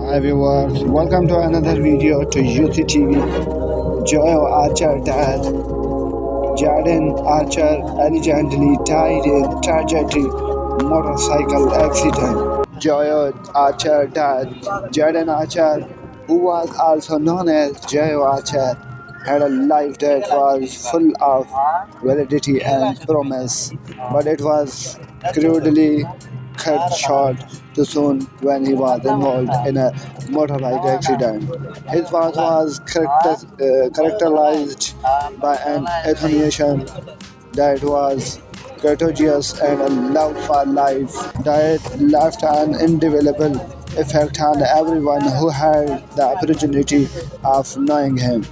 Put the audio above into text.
Hi viewers, welcome to another video to UCTV. Joyo Archer death. Jayden Archer allegedly died in tragic motorcycle accident. Joyo Archer death. Jayden Archer, who was also known as Jayo Archer, had a life that was full of validity and promise, but it was crudely cut short too soon when he was involved in a motorbike accident. His past was characterized by an attenuation that was contagious and a love for life that left an indelible effect on everyone who had the opportunity of knowing him.